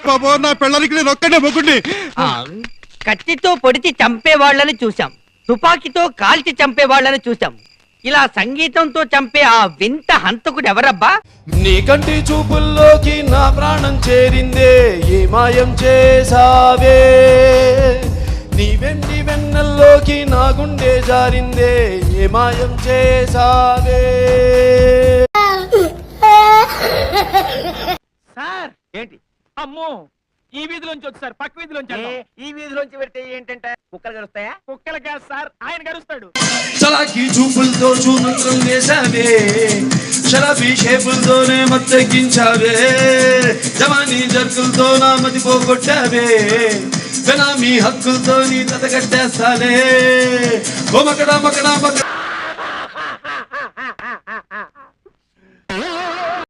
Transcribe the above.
బాబో నా పెళ్ళానికి నేను ఒక్కడే మొగ్గుండి. కత్తితో పొడిచి చంపే వాళ్ళని చూసాం, తుపాకీతో కాల్చి చంపే వాళ్ళని చూసాం. ఇలా సంగీతంతో చంపే ఆ వింత హంతకుడు ఎవరబ్బా? నీ కంటి చూపుల్లోకి నా ప్రాణం చేరిందే, ఏ మాయం చేసావే. నీ వెండి వెన్నెల్లోకి నా గుండె జారిందే, ఏ మాయం చేసావే. సార్ ఏంటి? అమ్మో, ఈ వీధిలోంచి వచ్చి సార్, పక్క వీధిలోంచి. ఈ వీధిలోంచి పెడితే ఏంటంటే కుక్కలు గరుస్తాయా? కుక్కలు కాదు సార్, ఆయన గరుస్తాడు. చలాకి చూపులతో చూమంత్రం వేసావే, షరాబీ షేపులతోనే మత్తెక్కించావే. జవానీ జర్కులతో నా మతి పోగొట్టావే, బెనామీ హక్కులతో నీ తత కట్టేస్తాలే. ఓ మకడా మకడా మకడా